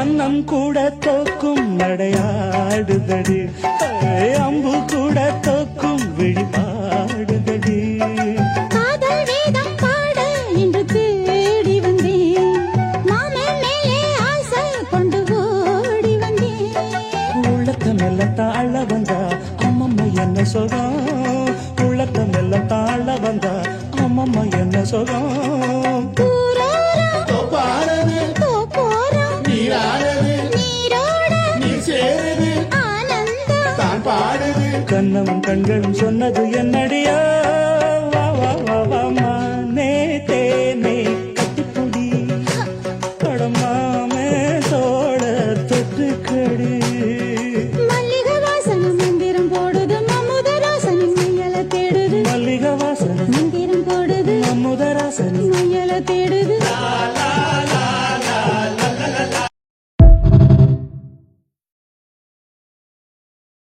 அன்னம் கூட தோக்கும் நடையாடுதடி, அம்பு கூட தோக்கும் விழிபாடுதடி. காதல் வேதம் பாட இன்று தேடி வந்தேன், மாமன் மேலே ஆசை கொண்டு ஓடி வந்தேன். உள்ளத்த மெல்ல தாழ வந்தா அம்மம்மா என்ன சுகம், உள்ளத்த மெல்ல தாழ வந்தா அம்மம்மா என்ன சுகம். கண்ணமும் கண்களும் சொன்னது என்னடியா.